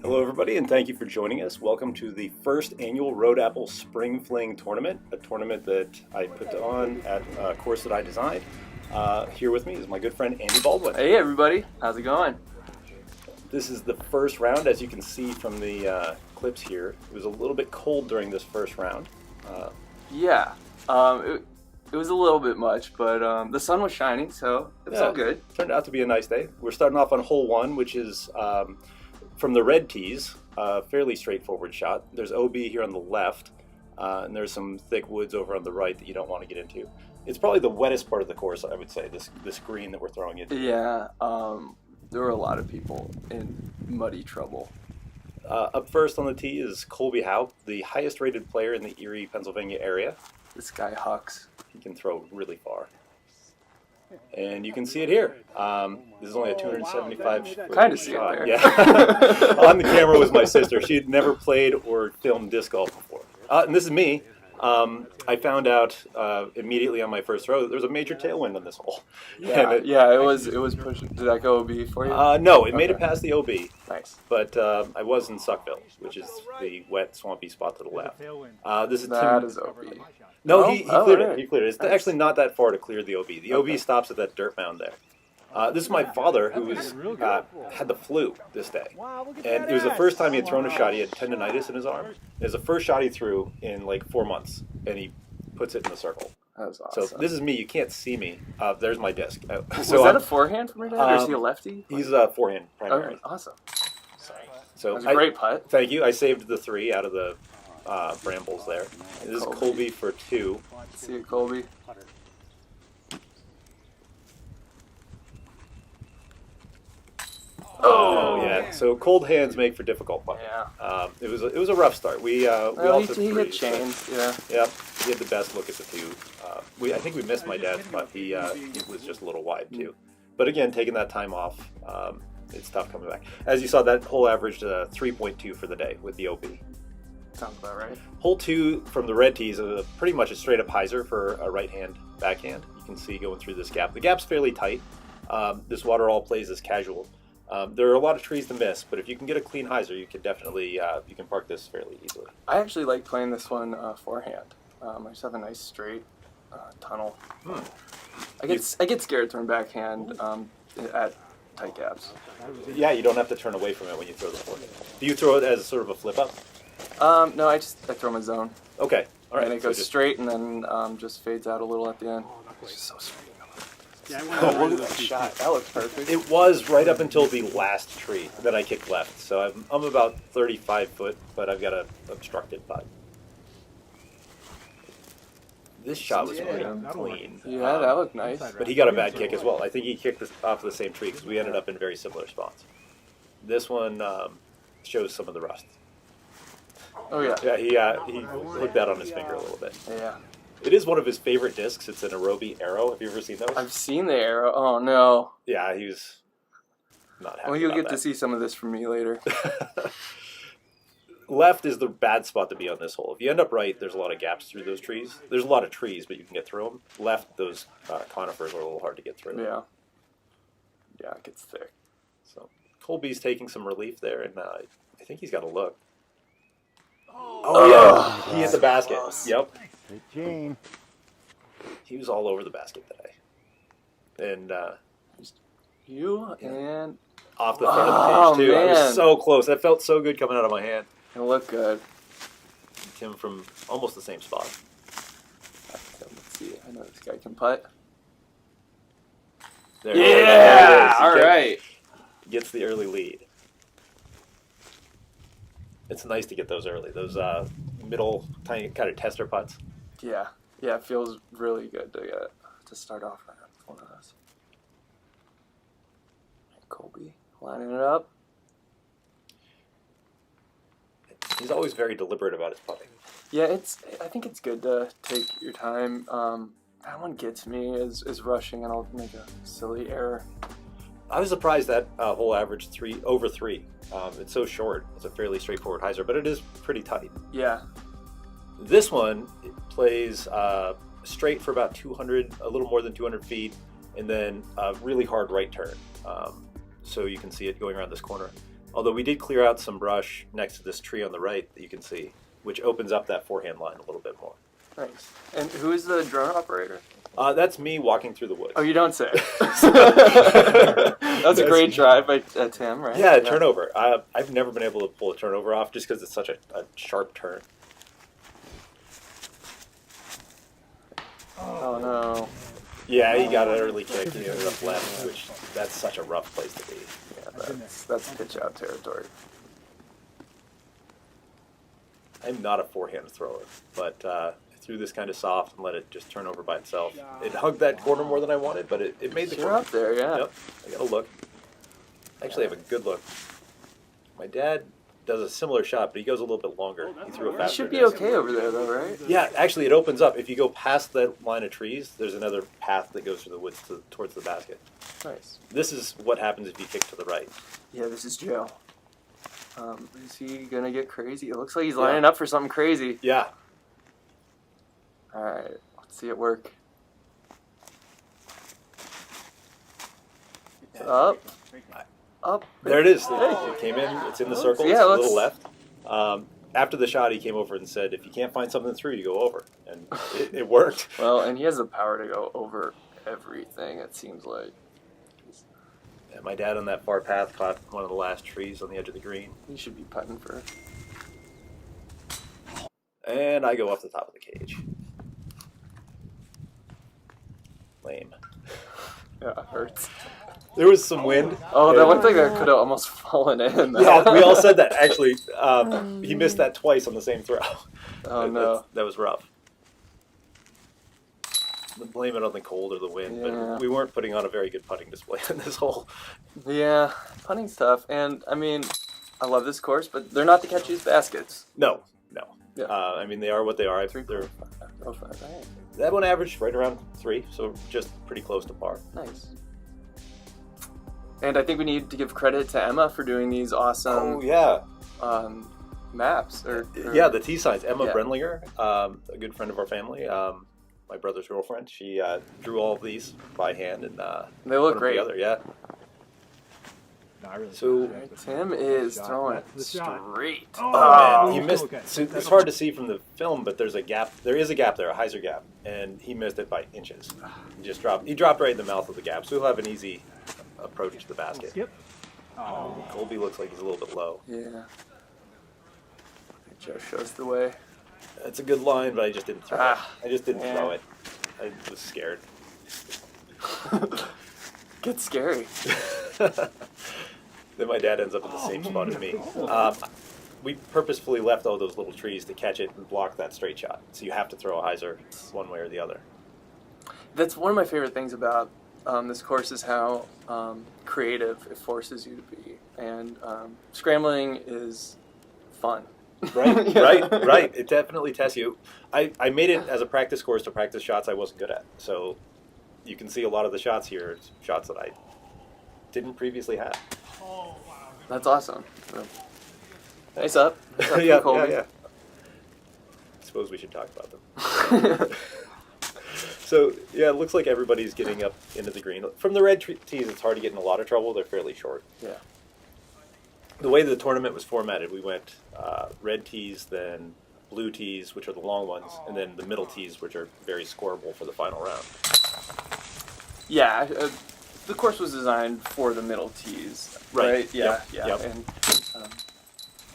Hello everybody, and thank you for joining us. Welcome to the first annual Road Apple Spring Fling tournament, a tournament that I put on at a course that I designed. Here with me is my good friend Andy Baldwin. Hey everybody, how's it going? This is the first round. As you can see from the clips here, it was a little bit cold during this first round. It was a little bit much, but the sun was shining, so it's all good. Turned out to be a nice day. We're starting off on hole 1, which is from the red tees, fairly straightforward shot. There's OB here on the left, and there's some thick woods over on the right that you don't want to get into. It's probably the wettest part of the course, I would say, this green that we're throwing into. Yeah, there were a lot of people in muddy trouble. Up first on the tee is Colby Howe, the highest rated player in the Erie, Pennsylvania area. This guy hucks. He can throw really far. And you can see it here. This is only a 275 Kind of see it shot. there. Yeah. On the camera was my sister. She had never played or filmed disc golf before. And this is me. I found out immediately on my first throw that there was a major tailwind on this hole. It was pushing. Did that go OB for you? No, it made it past the OB. Nice. But I was in Suckville, which is the wet, swampy spot to the left. This is That Tim. is OB. No, he cleared it. Right. He cleared it. It's Nice. actually not that far to clear the OB. The OB stops at that dirt mound there. This is my father, who had the flu this day. And it was the first time he had thrown a shot. He had tendonitis in his arm. It was the first shot he threw in like 4 months, and he puts it in the circle. That was awesome. So this is me. You can't see me. There's my disc. Was that a forehand from your dad, or is he a lefty? He's a forehand primary. Okay, awesome. So That was a great putt. Thank you. I saved the 3 out of the brambles there. This is Colby for 2. See you, Colby. Oh yeah. So cold hands make for difficult putting. Yeah. It was a rough start. We all took he hit threes, chains. Yeah. Yep. He had the best look at the 2. I think we missed my dad, but he was just a little wide too. But again, taking that time off, it's tough coming back. As you saw, that hole averaged 3.2 for the day with the OB. Sounds about right. Hole 2 from the red tees is pretty much a straight up hyzer for a right hand backhand. You can see going through this gap. The gap's fairly tight. This water all plays as casual. There are a lot of trees to miss, but if you can get a clean hyzer, you can definitely you can park this fairly easily. I actually like playing this one forehand. I just have a nice straight tunnel. I get scared throwing backhand at tight gaps. Yeah, you don't have to turn away from it when you throw the forehand. Do you throw it as sort of a flip up? No, I throw my zone. Okay, all right. And it goes straight and then just fades out a little at the end. It's just so sweet. Oh, look at that shot. That looks perfect. It was right up until the last tree that I kicked left. So I'm about 35 foot, but I've got a obstructed putt. This shot was really clean. Yeah, that looked nice. But he got a bad kick as well. I think he kicked this off of the same tree because we ended up in very similar spots. This one shows some of the rust. Oh yeah. Yeah, he hooked that on his finger a little bit. Yeah. It is one of his favorite discs. It's an Arobi Arrow. Have you ever seen those? I've seen the arrow. Oh no. Yeah, he was not happy. Well, you'll about get to see some of this from me later. Left is the bad spot to be on this hole. If you end up right, there's a lot of gaps through those trees. There's a lot of trees, but you can get through them. Left, those conifers are a little hard to get through. Yeah. Yeah, it gets thick. So Colby's taking some relief there, and I think he's got a look. Oh yeah, he hit the basket. Close. Yep. Good game. He was all over the basket today. And You and off the front of the page, too. I man. was so close. That felt so good coming out of my hand. it looked good. Tim from almost the same spot. Let's see. I know this guy can putt. There Yeah. it is. All right. Gets the early lead. It's nice to get those early. Those middle, tiny kind of tester putts. Yeah. Yeah. It feels really good to start off with one of those. Colby lining it up. He's always very deliberate about his putting. Yeah, I think it's good to take your time. That one gets me is rushing, and I'll make a silly error. I was surprised that hole averaged over 3. It's so short. It's a fairly straightforward hyzer, but it is pretty tight. Yeah. This one plays straight for about 200, a little more than 200 feet, and then a really hard right turn. So you can see it going around this corner. Although we did clear out some brush next to this tree on the right that you can see, which opens up that forehand line a little bit more. Nice. And who is the drone operator? That's me walking through the woods. Oh, you don't say. That's a great drive by Tim, right? Yeah, turnover. I've never been able to pull a turnover off just because it's such a sharp turn. Oh, no. Yeah, he got an early kick. He ended up left, which that's such a rough place to be. Yeah, that's pitch out territory. I'm not a forehand thrower, but I threw this kind of soft and let it just turn over by itself. It hugged that corner more than I wanted, but it made the You're corner. up there, yeah. Yep, I got a look. Actually, I have a good look. My dad does a similar shot, but he goes a little bit longer. He threw a You faster. should be okay over there, though, right? Yeah, actually, it opens up. If you go past that line of trees, there's another path that goes through the woods towards the basket. Nice. This is what happens if you kick to the right. Yeah, this is Joe. Is he gonna get crazy? It looks like he's lining up for something crazy. Yeah. All right, let's see it work. Up. Up. There it is. It came in. It's in the circle. Yeah, it's a little left. After the shot, he came over and said, if you can't find something through, you go over. And it worked. Well, and he has the power to go over everything, it seems like. And my dad on that far path caught one of the last trees on the edge of the green. He should be putting for. And I go off the top of the cage. Lame. Yeah, it hurts. There was some wind. Oh, that one thing that could have almost fallen in. Though. Yeah, we all said that. Actually, he missed that twice on the same throw. Oh, no. That was rough. Blame it on the cold or the wind, Yeah. but we weren't putting on a very good putting display in this hole. Yeah, putting's tough. And, I mean, I love this course, but they're not the catchiest baskets. No. Yeah. I mean, they are what they are. They're, Oh, five, right. that one averaged right around 3, so just pretty close to par. Nice. And I think we need to give credit to Emma for doing these awesome Oh, yeah. maps. Yeah, the T signs. Emma Yeah. Brenlinger, a good friend of our family, my brother's girlfriend, she drew all of these by hand and They look put them great. together. Yeah. Really So, Tim is throwing That's the shot. straight. oh man, he Oh, missed. okay. So it's hard to see from the film, but there's a gap. There is a gap there, a hyzer gap, and he missed it by inches. He just dropped. He dropped right in the mouth of the gap, so he'll have an easy approach to the basket. Skip. Oh, Colby looks like he's a little bit low. Yeah. Joe shows the way. It's a good line, but I just didn't throw Ah, it. I just didn't yeah. throw it. I was scared. Gets scary. Then my dad ends up in the same spot as me. We purposefully left all those little trees to catch it and block that straight shot. So you have to throw a hyzer one way or the other. That's one of my favorite things about this course is how creative it forces you to be. And scrambling is fun. Right, Yeah. right. It definitely tests you. I made it as a practice course to practice shots I wasn't good at. So you can see a lot of the shots here, it's shots that I didn't previously have. That's awesome. Nice up. Nice up Yeah, Colby. yeah. I suppose we should talk about them. So, yeah, it looks like everybody's getting up into the green. From the red tees, it's hard to get in a lot of trouble. They're fairly short. Yeah. The way the tournament was formatted, we went red tees, then blue tees, which are the long ones, and then the middle tees, which are very scoreable for the final round. Yeah, the course was designed for the middle tees, Right. right? Yeah, Yep. yeah, Yep.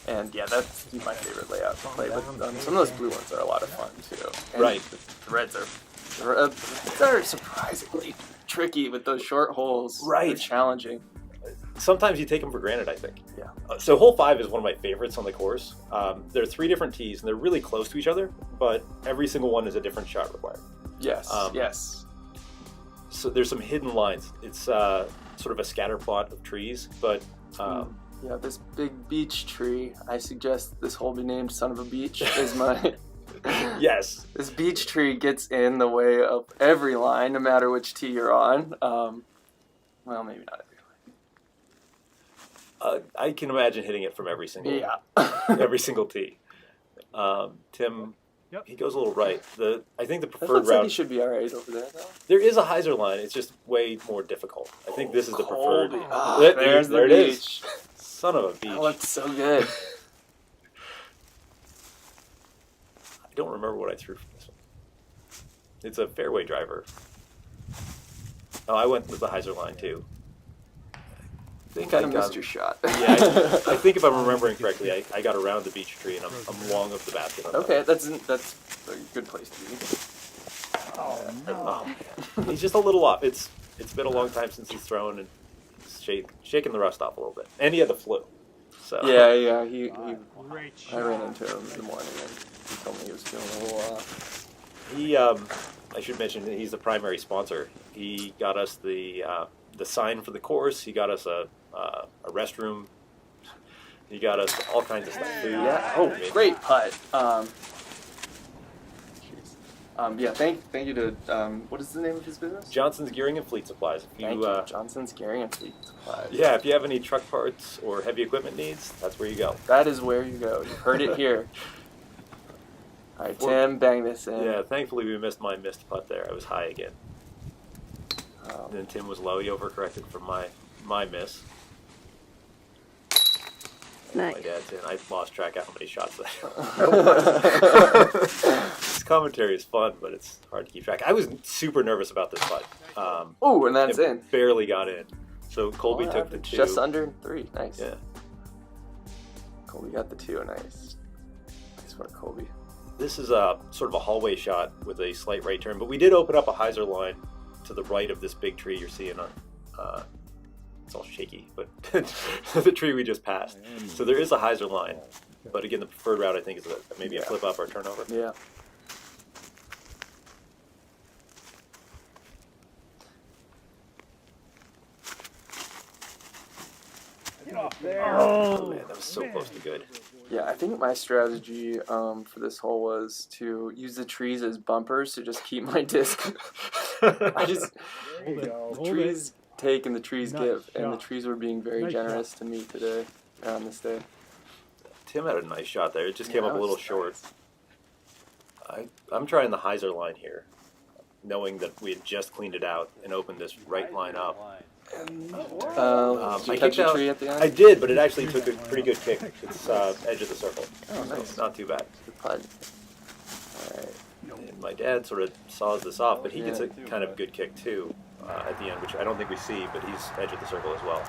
and yeah, that's my favorite layout to play. But some of those blue ones are a lot of fun too. And Right. The reds are surprisingly tricky with those short holes. Right. They're challenging. Sometimes you take them for granted, I think. Yeah. So hole 5 is one of my favorites on the course. There are 3 different tees, and they're really close to each other, but every single one is a different shot required. Yes. Yes. So there's some hidden lines. It's sort of a scatter plot of trees, but Yeah, this big beech tree. I suggest this hole be named "Son of a Beach." Is my yes. This beech tree gets in the way of every line, no matter which tee you're on. Well, maybe not every line. I can imagine hitting it from every single Yeah. every single tee. Tim, Yep. he goes a little right. I think the That preferred looks like he route. should be all right over there, though. There is a hyzer line. It's just way more difficult. I think this is the preferred. Colby. Ah, There there's the it is. beach. Son of a beach. Oh, that's so good. I don't remember what I threw from this one. It's a fairway driver. Oh, I went with the hyzer line too. I think I missed your shot. Yeah, I think if I'm remembering correctly, I got around the beach tree and I'm long of the basket. Okay, that's a good place to be. Oh man, he's just a little off. It's been a long time since he's thrown and he's shaking the rust off a little bit. And he had the flu. So Yeah. I ran into him in the morning and he told me he was feeling a little off. I should mention that he's the primary sponsor. He got us the sign for the course. He got us a restroom. He got us all kinds of stuff. Food. Yeah. Oh, great putt. Yeah. Thank you to what is the name of his business? Johnson's Gearing and Fleet Supplies. Thank you, Johnson's Gearing and Fleet Supplies. Yeah, if you have any truck parts or heavy equipment needs, that's where you go. That is where you go. You heard it here. All right, Tim, bang this in. Yeah, thankfully we missed my missed putt there. I was high again. And then Tim was low. He overcorrected for my miss. Nice. My dad's in. I lost track of how many shots I This commentary is fun, but it's hard to keep track. I was super nervous about this putt. Oh, and that's in. Barely got in. So Colby took the 2. Just under 3. Nice. Yeah. Colby got the 2. Nice. Nice work, Colby. This is a sort of a hallway shot with a slight right turn, but we did open up a hyzer line to the right of this big tree you're seeing on. It's all shaky, but the tree we just passed. So there is a hyzer line, but again, the preferred route I think is maybe a flip up or a turnover. Yeah. Get off there. Oh man, that was so close to good. Yeah, I think my strategy for this hole was to use the trees as bumpers to just keep my disc. The trees take and the trees give, and the trees were being very generous to me today, on this day. Tim had a nice shot there. It just came up a little short. I'm trying the hyzer line here, knowing that we had just cleaned it out and opened this right line up. Did you catch a tree at the end? I did, but it actually took a pretty good kick. It's edge of the circle. Oh, nice. Not too bad. Good putt. All right. And my dad sort of saws this off, but he gets a kind of good kick too at the end, which I don't think we see, but he's edge of the circle as well.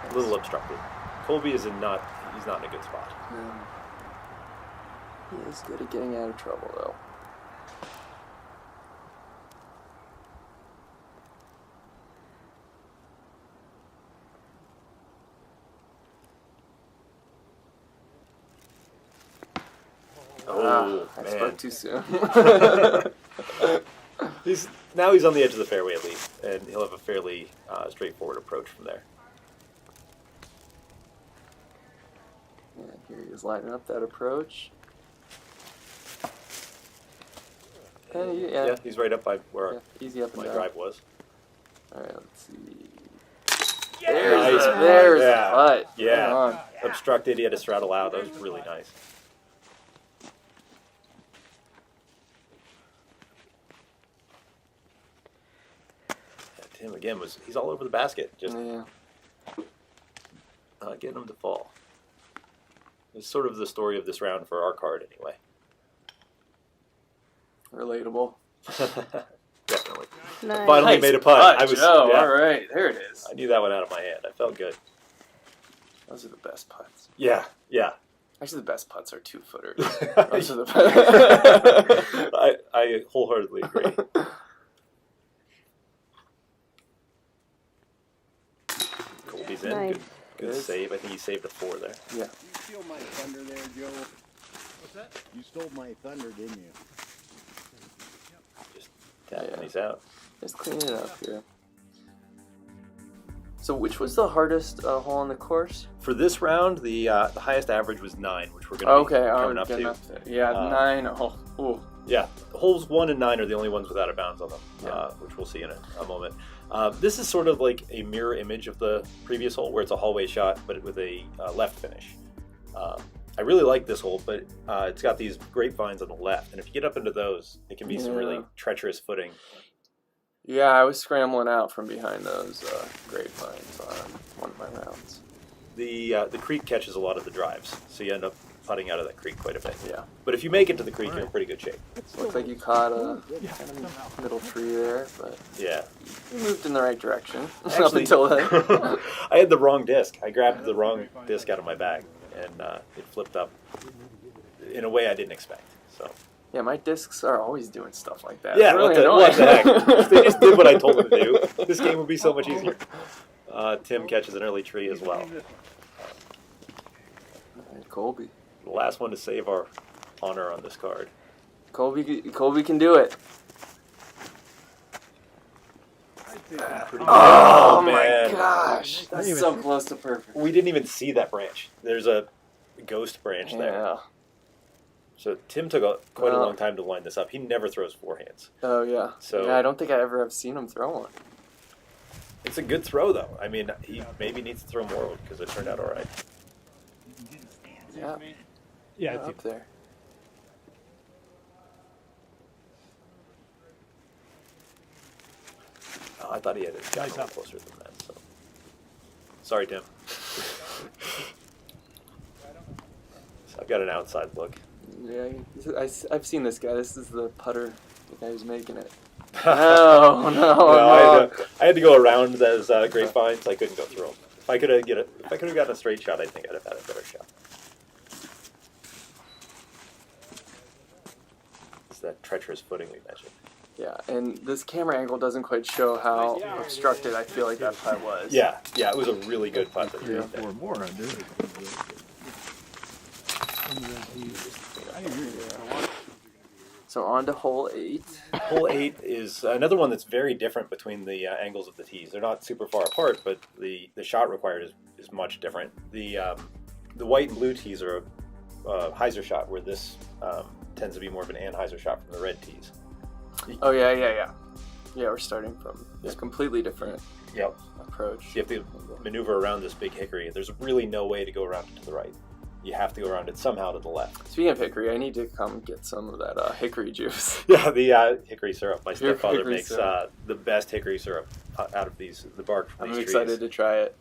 A little obstructed. Colby is he's not in a good spot. He is good at getting out of trouble, though. Oh, I man. spoke too soon. He's on the edge of the fairway at least, and he'll have a fairly straightforward approach from there. Yeah, here he is lining up that approach. And Yeah, he's right up by where easy up and my down. drive was. All right, let's see. Nice. There's the Yeah. putt. Yeah. Come on. Obstructed, he had to straddle out. That was really nice. Tim again he's all over the basket, just getting him to fall. It's sort of the story of this round for our card anyway. Relatable. Definitely. Nice. Finally made a putt. Joe. All right, there it is. I knew that one out of my hand. I felt good. Those are the best putts. Yeah. Actually, the best putts are 2-footers. I Those are the best. I wholeheartedly agree. Colby's in. Nice. Good save. I think he saved a 4 there. Yeah. You stole my thunder there, Joe. What's that? You stole my thunder, didn't you? Just tapping these out. Just clean it up here. So which was the hardest hole on the course? For this round, the highest average was 9, which we're going to be coming up to. Yeah, 9. Oh, ooh. Yeah, holes 1 and 9 are the only ones without a bounds on them, Yeah. which we'll see in a moment. This is sort of like a mirror image of the previous hole, where it's a hallway shot, but with a left finish. I really like this hole, but it's got these grapevines on the left, and if you get up into those, it can be some really treacherous footing. Yeah, I was scrambling out from behind those grapevines on one of my rounds. the creek catches a lot of the drives, so you end up putting out of that creek quite a bit. Yeah. But if you make it to the creek, you're in pretty good shape. Looks like you caught a kind of middle tree there, but Yeah. you moved in the right direction up Actually- until then. I had the wrong disc. I grabbed the wrong disc out of my bag, and it flipped up in a way I didn't expect. So Yeah, my discs are always doing stuff like that. yeah, It's what the heck? annoying. If they just did what I told them to do, this game would be so much easier. Tim catches an early tree as well. Colby. The last one to save our honor on this card. Colby can do it. Oh, my man. gosh, that's so close to perfect. We didn't even see that branch. There's a ghost branch there. Yeah. So Tim took quite a long time to line this up. He never throws forehands. Oh yeah. So- yeah, I don't think I ever have seen him throw one. It's a good throw, though. I mean, he maybe needs to throw more because it turned out all right. Yeah. Yeah, Up there. Oh, I thought he had it Guys a little up. closer than that. So. Sorry, Tim. So I've got an outside look. Yeah, I've seen this guy. This is the putter, the guy who's making it. No, No, I had to go around those grapevines. I couldn't go through them. If I could have gotten a straight shot, I think I'd have had a better shot. It's that treacherous footing we mentioned. Yeah, and this camera angle doesn't quite show how obstructed I feel like that putt was. Yeah, it was a really good putt. That he Three or made there. four more under. So on to hole 8. Hole 8 is another one that's very different between the angles of the tees. They're not super far apart, but the shot required is much different. The white and blue tees are a hyzer shot, where this tends to be more of an anhyzer shot from the red tees. Oh yeah. Yeah, we're starting from this completely different Yep. approach. You have to maneuver around this big hickory. There's really no way to go around it to the right. You have to go around it somehow to the left. Speaking of hickory, I need to come get some of that hickory juice. Yeah, the hickory syrup. My stepfather Hickory makes syrup. The best hickory syrup out of the bark from I'm these excited trees. to try it.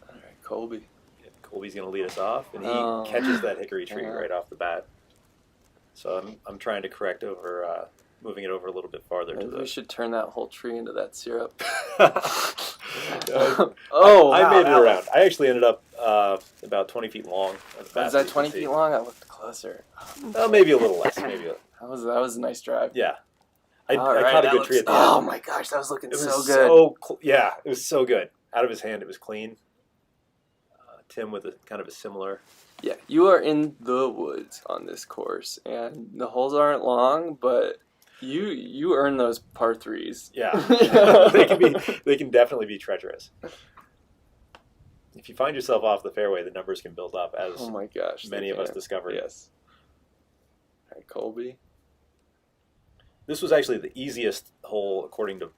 All right, Colby. Colby's going to lead us off, and he Oh. catches that hickory tree Yeah. right off the bat. So I'm trying to correct over, moving it over a little bit farther to Maybe the... we should turn that whole tree into that syrup. Uh, Oh, I wow, made it that around. was- I actually ended up about 20 feet long. Is that 20 feet long? I looked closer. Maybe a little less. Maybe. That was a nice drive. Yeah. I All right, caught a that good looks- tree at the end. Oh my gosh, that was looking It was so good. yeah, it was so good. Out of his hand, it was clean. Tim with a kind of a similar. Yeah, you are in the woods on this course, and the holes aren't long, but you earn those par threes. Yeah, they can definitely be treacherous. If you find yourself off the fairway, the numbers can build up, as Oh my gosh, they many of us can. discovered. Yes. All right, Colby. This was actually the easiest hole according to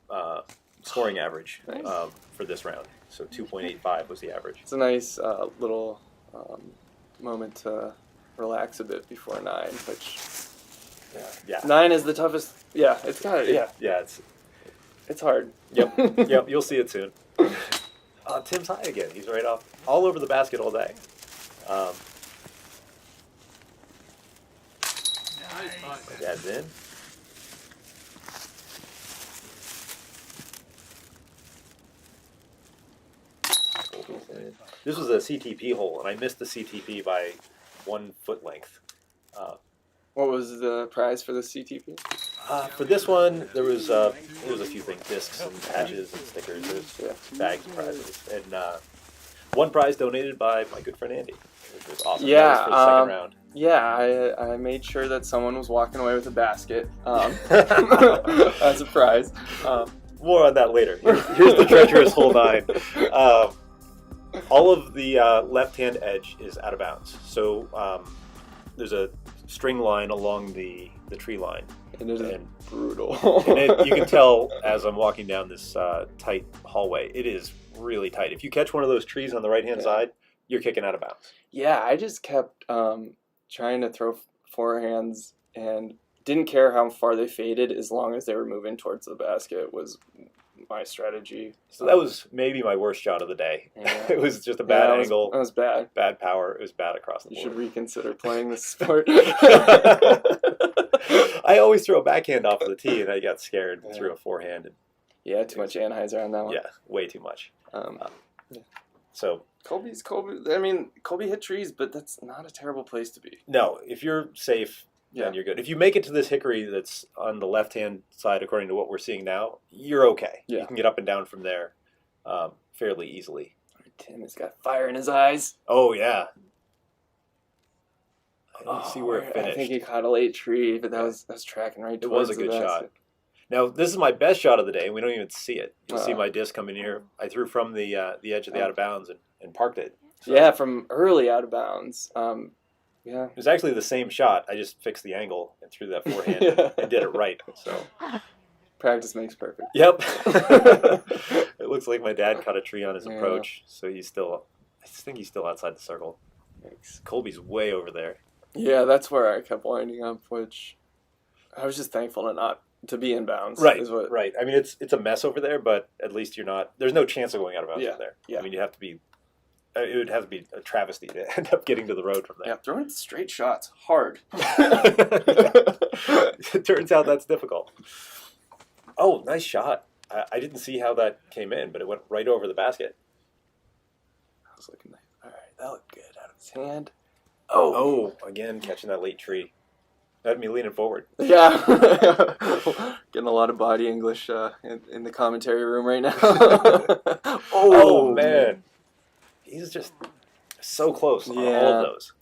scoring average Nice. for this round. So 2.85 was the average. It's a nice little moment to relax a bit before 9, which Yeah. 9 is the toughest. Yeah, it's got it. Yeah, Yeah. it's hard. Yep. You'll see it soon. Tim's high again. He's right off, all over the basket all day. My dad's in. This was a CTP hole, and I missed the CTP by 1 foot length. What was the prize for the CTP? For this one, there was a few things: discs and patches and stickers. There's bags of prizes, and one prize donated by my good friend Andy, which was awesome. Yeah, That was for the second round. Yeah, I made sure that someone was walking away with a basket as a prize. More on that later. Here's the treacherous hole 9. All of the left-hand edge is out of bounds. So there's a string line along the tree line. And it is And- brutal. And you can tell as I'm walking down this tight hallway, it is really tight. If you catch one of those trees on the right-hand side, you're kicking out of bounds. Yeah, I just kept trying to throw forehands and didn't care how far they faded as long as they were moving towards the basket was my strategy. So that was maybe my worst shot of the day. Yeah. It was just a bad angle. That was bad. Bad power. It was bad across the You board. should reconsider playing this sport. I always throw a backhand off of the tee, and I got scared and Yeah. threw a forehand. And, Yeah, too much Anheuser on that one. yeah, way too much. Yeah. So Colby. I mean, Colby hit trees, but that's not a terrible place to be. no, if you're safe, Yeah. then you're good. If you make it to this hickory that's on the left-hand side, according to what we're seeing now, you're okay. Yeah. You can get up and down from there fairly easily. Tim has got fire in his eyes. Oh, yeah. I didn't see where it I finished. think he caught a late tree, but that was tracking right It towards was a the good shot. basket. Now, this is my best shot of the day, and we don't even see it. You'll see Uh-oh. my disc coming here. I threw from the edge of the out of bounds and parked it. So Yeah, from early out of bounds. Yeah. it was actually the same shot. I just fixed the angle and threw that forehand Yeah. and did it right. So, Practice makes perfect. yep. It looks like my dad cut a tree on his Yeah. approach, so I think he's still outside the circle. Thanks. Colby's way over there. Yeah, that's where I kept winding up, which I was just thankful to be in bounds. Right, Is what, right. I mean, it's a mess over there, but at least you're not. There's no chance of going out of bounds Yeah, over there. yeah. I mean, you have to be. It would have to be a travesty to end up getting to the road from Yeah, there. throwing straight shots hard. It turns out that's difficult. Oh, nice shot. I didn't see how that came in, but it went right over the basket. I was looking nice. All right, that looked good out of his hand. Oh, Oh, again, catching that late tree. That had me leaning forward. yeah. Getting a lot of body English in the commentary room right now. Oh, man. He's just so close on all Yeah. of those.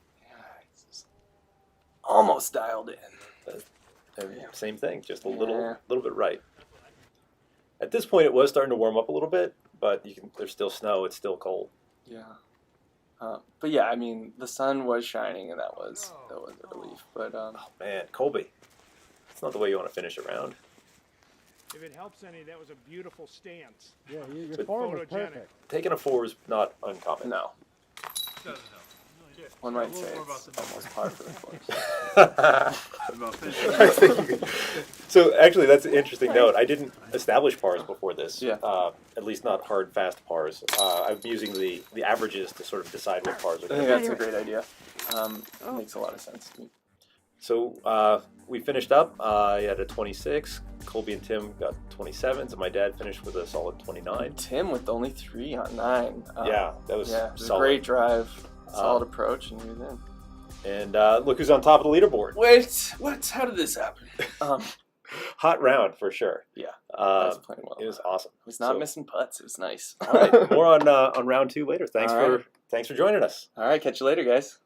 Almost dialed in. And same thing, just a Yeah. little bit right. At this point, it was starting to warm up a little bit, but there's still snow. It's still cold. Yeah. But yeah, I mean, the sun was shining, and that was a relief. But Oh, man, Colby. That's not the way you want to finish a round. If it helps any, that was a beautiful stance. Yeah, your But- form was Photogenic. perfect. Taking a 4 is not uncommon. no, Doesn't help. one might A little say more it's about the almost par for the course. About finishing. I think you could- So actually, that's an interesting note. I didn't establish pars before this. Yeah. At least not hard, fast pars. I'm using the averages to sort of decide what pars are I going think to be. that's a great idea. Makes a lot of sense to me. So we finished up. I had a 26. Colby and Tim got 27s, and my dad finished with a solid 29. Tim with only 3 on 9. Yeah, that was Yeah, it was a solid. great drive, solid approach, and he was in. And look who's on top of the leaderboard. Wait, what? How did this happen? Hot round for sure. Yeah, I was playing well. It was awesome. I was not So- missing putts. It was nice. All right, more on round 2 later. Thanks All right. for joining us. All right, catch you later, guys.